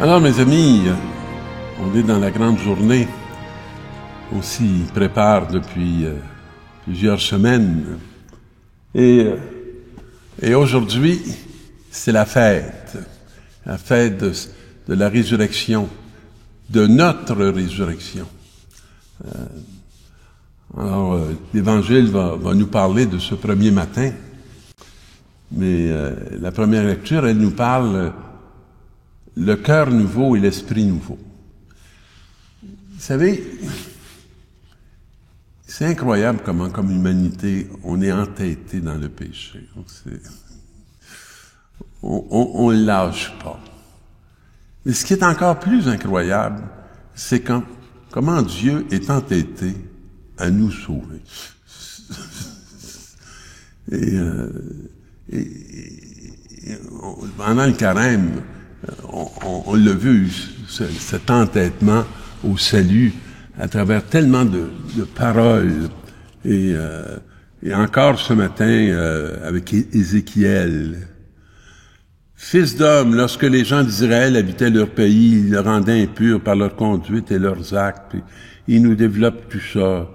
Alors, mes amis, on est dans la grande journée. On s'y prépare depuis plusieurs semaines. Et aujourd'hui, c'est la fête de la résurrection, de notre résurrection. Alors, l'Évangile va nous parler de ce premier matin, mais la première lecture, elle nous parle le cœur nouveau et l'esprit nouveau. Vous savez, c'est incroyable comment, comme humanité, on est entêté dans le péché. On ne lâche pas. Mais ce qui est encore plus incroyable, c'est comment Dieu est entêté à nous sauver. Et pendant le carême, on l'a vu, cet entêtement au salut, à travers tellement de paroles. Et encore ce matin, avec Ézéchiel. Fils d'homme, lorsque les gens d'Israël habitaient leur pays, ils le rendaient impur par leur conduite et leurs actes. Ils nous développent tout ça.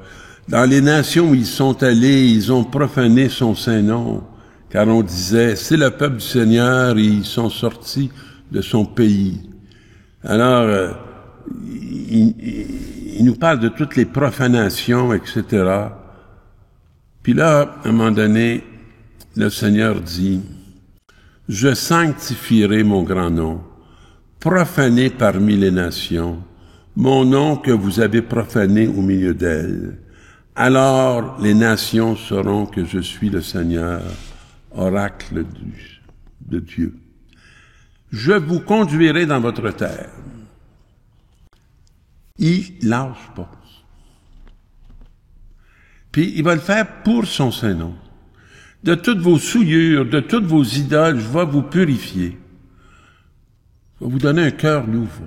Dans les nations où ils sont allés, ils ont profané son saint nom, car on disait, c'est le peuple du Seigneur, et ils sont sortis de son pays. Alors, il nous parle de toutes les profanations, etc. Puis là, à un moment donné, le Seigneur dit, « Je sanctifierai mon grand nom, profané parmi les nations, mon nom que vous avez profané au milieu d'elles. Alors les nations sauront que je suis le Seigneur, oracle de Dieu. Je vous conduirai dans votre terre. » Il lâche pas. Puis il va le faire pour son saint nom. De toutes vos souillures, de toutes vos idoles, je vais vous purifier. Je vais vous donner un cœur nouveau.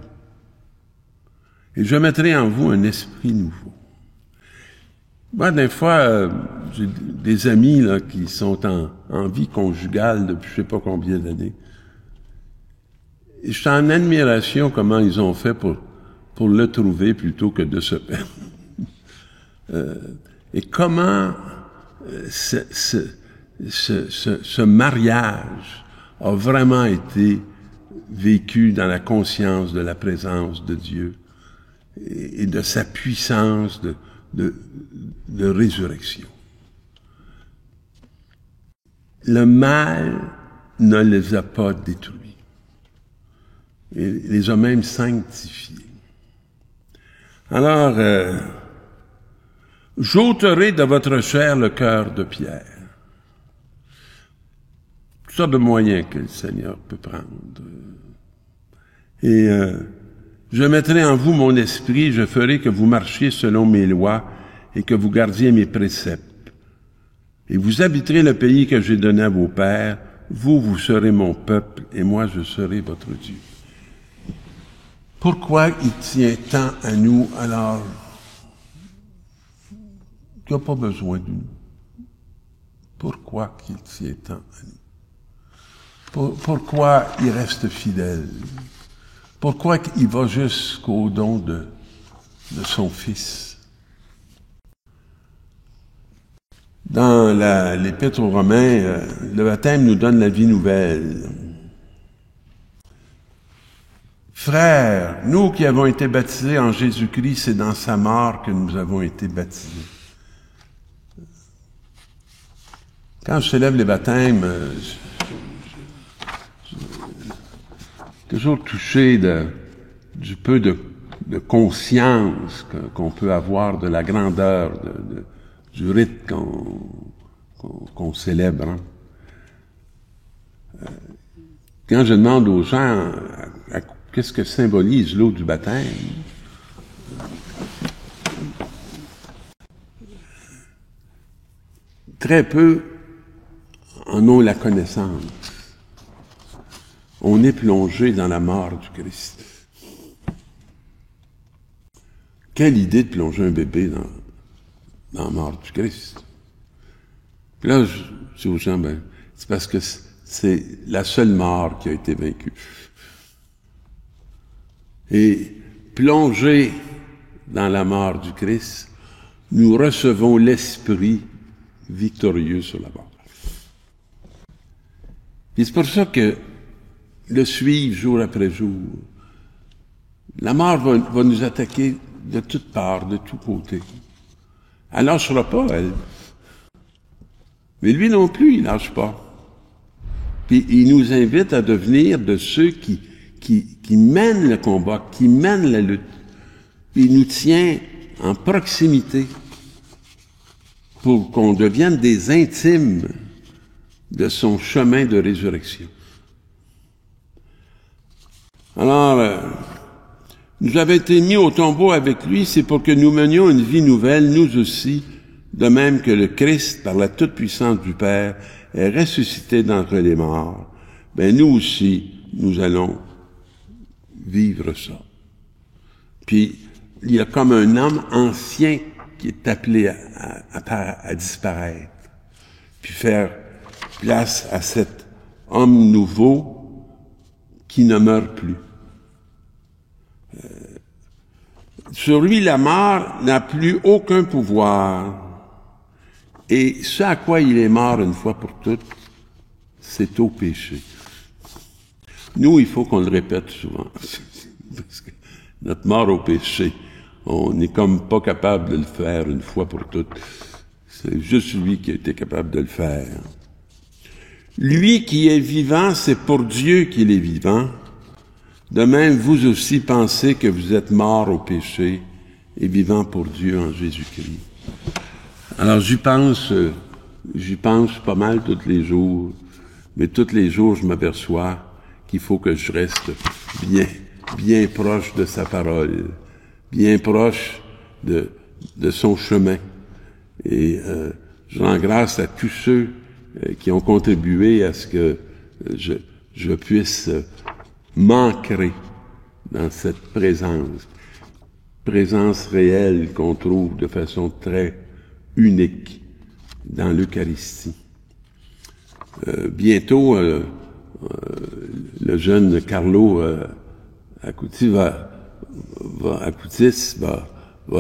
Et je mettrai en vous un esprit nouveau. Moi, des fois, j'ai des amis là qui sont en vie conjugale depuis je sais pas combien d'années. Et je suis en admiration comment ils ont fait pour le trouver plutôt que de se perdre. Et comment ce mariage a vraiment été vécu dans la conscience de la présence de Dieu et de sa puissance de résurrection. Le mal ne les a pas détruits. Il les a même sanctifiés. Alors, j'ôterai de votre chair le cœur de pierre. Toutes sortes de moyens que le Seigneur peut prendre. Et je mettrai en vous mon esprit, je ferai que vous marchiez selon mes lois et que vous gardiez mes préceptes. Et vous habiterez le pays que j'ai donné à vos pères, vous serez mon peuple et moi je serai votre Dieu. Pourquoi il tient tant à nous alors qu'il n'a pas besoin de nous? Pourquoi qu'il tient tant à nous? Pourquoi il reste fidèle? Pourquoi il va jusqu'au don de son Fils? Dans l'Épître aux Romains, le baptême nous donne la vie nouvelle. Frères, nous qui avons été baptisés en Jésus-Christ, c'est dans sa mort que nous avons été baptisés. Quand je célèbre les baptêmes, toujours touché du peu de conscience qu'on peut avoir de la grandeur du rite qu'on célèbre. Hein. Quand je demande aux gens qu'est-ce que symbolise l'eau du baptême, très peu en ont la connaissance. On est plongé dans la mort du Christ. Quelle idée de plonger un bébé dans la mort du Christ. Puis là, je dis aux gens, c'est parce que c'est la seule mort qui a été vaincue. Et plongés dans la mort du Christ, nous recevons l'Esprit victorieux sur la mort. Et c'est pour ça que le suivre jour après jour, la mort va nous attaquer de toutes parts, de tous côtés. Elle ne lâchera pas, elle. Mais lui non plus, il ne lâche pas. Puis il nous invite à devenir de ceux qui mènent le combat, qui mènent la lutte. Puis il nous tient en proximité pour qu'on devienne des intimes de son chemin de résurrection. Alors, nous avons été mis au tombeau avec lui, c'est pour que nous menions une vie nouvelle, nous aussi, de même que le Christ, par la toute-puissance du Père, est ressuscité d'entre les morts. Ben nous aussi, nous allons vivre ça. Puis, il y a comme un homme ancien qui est appelé à disparaître, puis faire place à cet homme nouveau qui ne meurt plus. Sur lui, la mort n'a plus aucun pouvoir. Et ce à quoi il est mort une fois pour toutes, c'est au péché. Nous, il faut qu'on le répète souvent. Parce que notre mort au péché, on n'est comme pas capable de le faire une fois pour toutes. C'est juste lui qui a été capable de le faire. Lui qui est vivant, c'est pour Dieu qu'il est vivant. De même, vous aussi pensez que vous êtes morts au péché et vivant pour Dieu en Jésus-Christ. Alors j'y pense pas mal tous les jours, mais tous les jours je m'aperçois qu'il faut que je reste bien proche de sa parole, bien proche de son chemin. Et je rends grâce à tous ceux qui ont contribué à ce que je puisse m'ancrer dans cette présence réelle qu'on trouve de façon très unique dans l'Eucharistie. Bientôt, le jeune Carlo Acutis va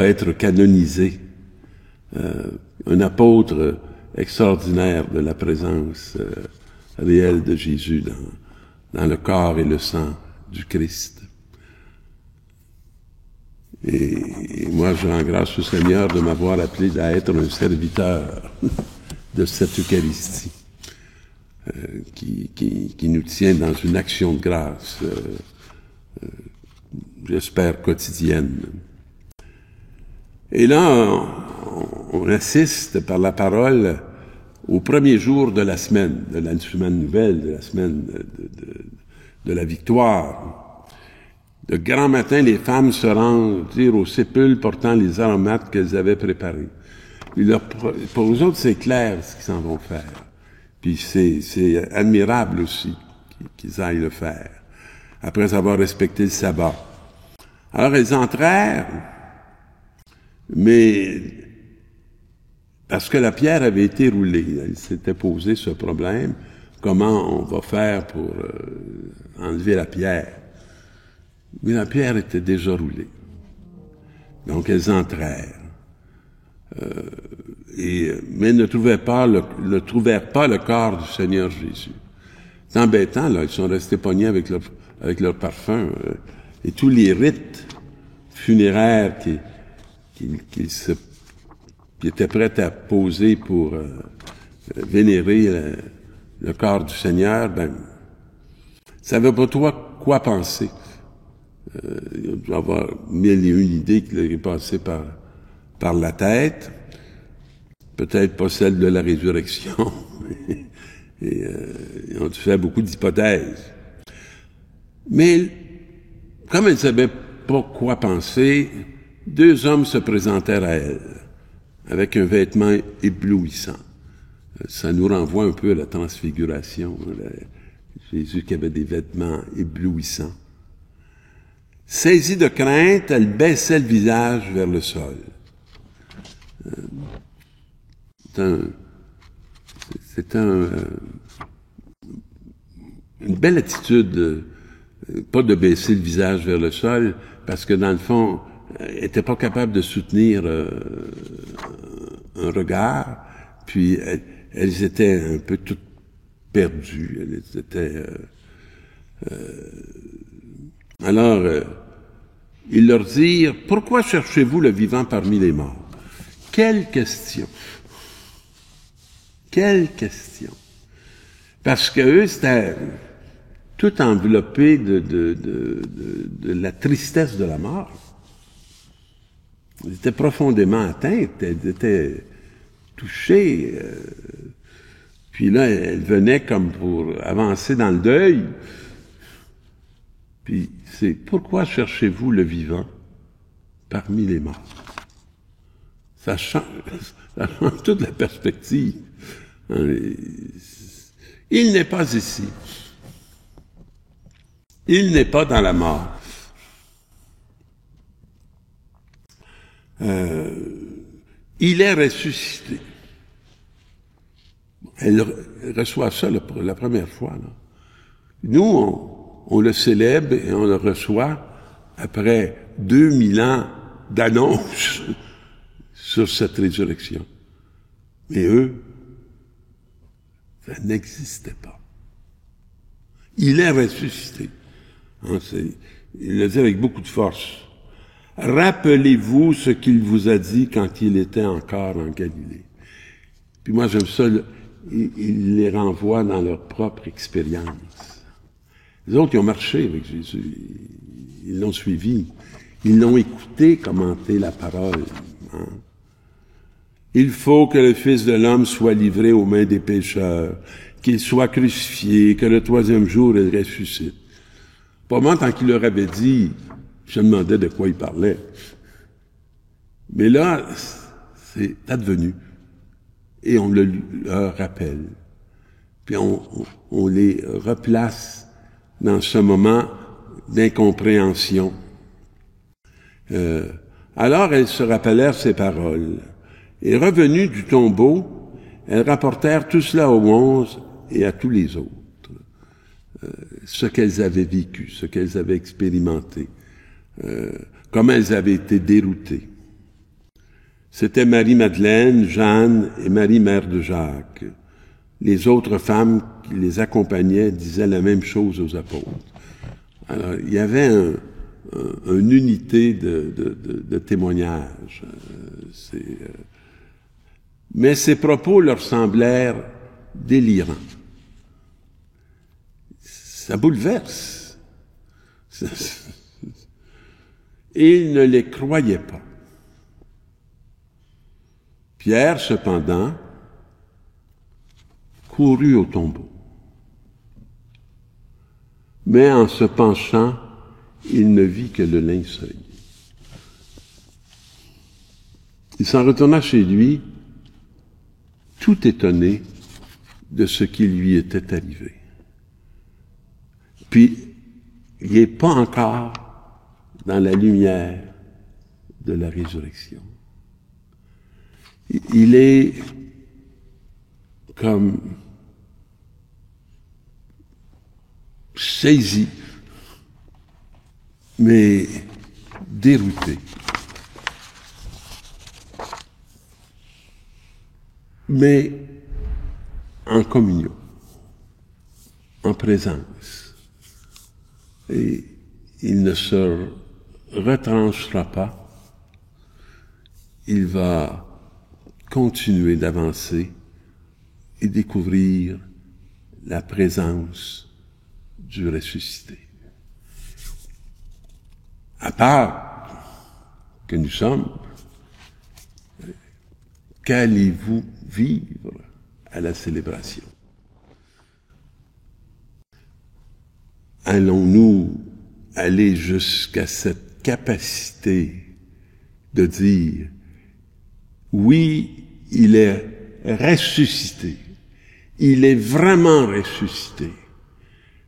être canonisé, un apôtre extraordinaire de la présence réelle de Jésus dans le corps et le sang du Christ. Et moi, je rends grâce au Seigneur de m'avoir appelé à être un serviteur de cette Eucharistie qui nous tient dans une action de grâce, j'espère quotidienne. Et là, on assiste par la parole au premier jour de la semaine nouvelle, de la semaine de la victoire. De grand matin, les femmes se rendent au sépulcre portant les aromates qu'elles avaient préparés. Puis pour eux autres, c'est clair ce qu'ils s'en vont faire. Puis c'est admirable aussi qu'ils aillent le faire, après avoir respecté le sabbat. Alors elles entrèrent, mais parce que la pierre avait été roulée, elle s'était posé ce problème, comment on va faire pour enlever la pierre? Mais la pierre était déjà roulée. Donc elles entrèrent. Mais ne trouvèrent pas le corps du Seigneur Jésus. C'est embêtant, là, ils sont restés pognés avec leur parfum. Et tous les rites funéraires qui étaient prêts à poser pour vénérer le corps du Seigneur, ben, ça ne savait pas quoi penser. Il doit y avoir 1001 idées qui leur est passées par la tête. Peut-être pas celle de la résurrection. Et ils ont fait beaucoup d'hypothèses. Mais, comme elle ne savait pas quoi penser, deux hommes se présentèrent à elle, avec un vêtement éblouissant. Ça nous renvoie un peu à la transfiguration. Jésus qui avait des vêtements éblouissants. Saisie de crainte, elle baissait le visage vers le sol. C'est une belle attitude pas de baisser le visage vers le sol, parce que dans le fond, elle n'était pas capable de soutenir un regard, puis elles étaient un peu toutes perdues. Elles étaient... Alors, ils leur dirent, « Pourquoi cherchez-vous le vivant parmi les morts? » Quelle question! Quelle question! Parce que eux, c'était tout enveloppé de la tristesse de la mort. Ils étaient profondément atteints, ils étaient touchés. Puis là, elles venaient comme pour avancer dans le deuil. Puis c'est « Pourquoi cherchez-vous le vivant parmi les morts? » Ça change toute la perspective. Il n'est pas ici. Il n'est pas dans la mort. Il est ressuscité. Elle reçoit ça la première fois. Là. Nous, on le célèbre et on le reçoit après 2000 ans d'annonce sur cette résurrection. Mais eux, ça n'existait pas. Il est ressuscité. Hein, il le dit avec beaucoup de force. Rappelez-vous ce qu'il vous a dit quand il était encore en Galilée. Puis moi, j'aime ça, il les renvoie dans leur propre expérience. Les autres, ils ont marché avec Jésus. Ils l'ont suivi. Ils l'ont écouté commenter la parole. Hein. Il faut que le Fils de l'homme soit livré aux mains des pécheurs, qu'il soit crucifié, que le troisième jour, il ressuscite. Pas moi, tant qu'il leur avait dit, je me demandais de quoi il parlait. Mais là, c'est advenu. Et on le leur rappelle. Puis on les replace dans ce moment d'incompréhension. Alors elles se rappelèrent ces paroles. Et revenues du tombeau, elles rapportèrent tout cela aux 11 et à tous les autres. Ce qu'elles avaient vécu, ce qu'elles avaient expérimenté, comment elles avaient été déroutées. C'était Marie-Madeleine, Jeanne et Marie, mère de Jacques. Les autres femmes qui les accompagnaient disaient la même chose aux apôtres. Alors, il y avait une unité de témoignage. Mais ces propos leur semblèrent délirants. Ça bouleverse. Et ils ne les croyaient pas. Pierre, cependant, courut au tombeau. Mais en se penchant, il ne vit que le linceul. Il s'en retourna chez lui, tout étonné de ce qui lui était arrivé. Puis, il n'est pas encore dans la lumière de la résurrection. Il est comme saisi, mais dérouté. Mais en communion, en présence. Et il ne se retranchera pas. Il va continuer d'avancer et découvrir la présence du ressuscité. À part que nous sommes, qu'allez-vous vivre à la célébration? Allons-nous aller jusqu'à cette capacité de dire oui, il est ressuscité. Il est vraiment ressuscité.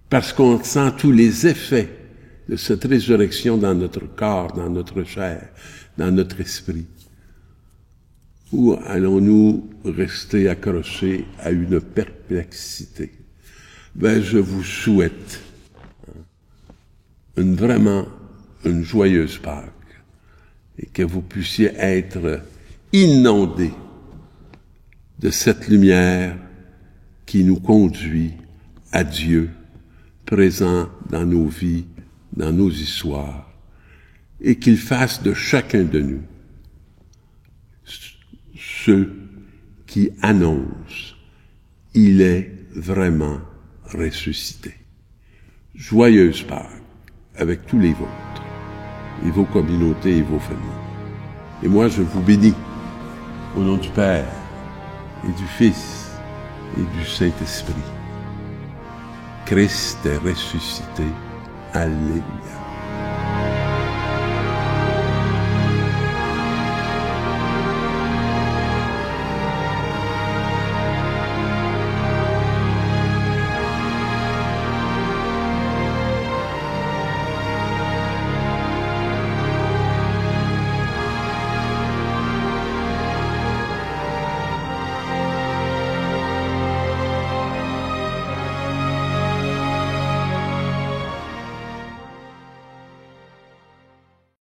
Parce qu'on sent tous les effets de cette résurrection dans notre corps, dans notre chair, dans notre esprit. Ou allons-nous rester accrochés à une perplexité? Ben, je vous souhaite vraiment une joyeuse Pâques et que vous puissiez être inondés de cette lumière qui nous conduit à Dieu, présent dans nos vies, dans nos histoires, et qu'il fasse de chacun de nous ceux qui annoncent « Il est vraiment ressuscité ». Joyeuse Pâques avec tous les vôtres, et vos communautés et vos familles. Et moi, je vous bénis au nom du Père et du Fils et du Saint-Esprit. Christ est ressuscité. Alléluia.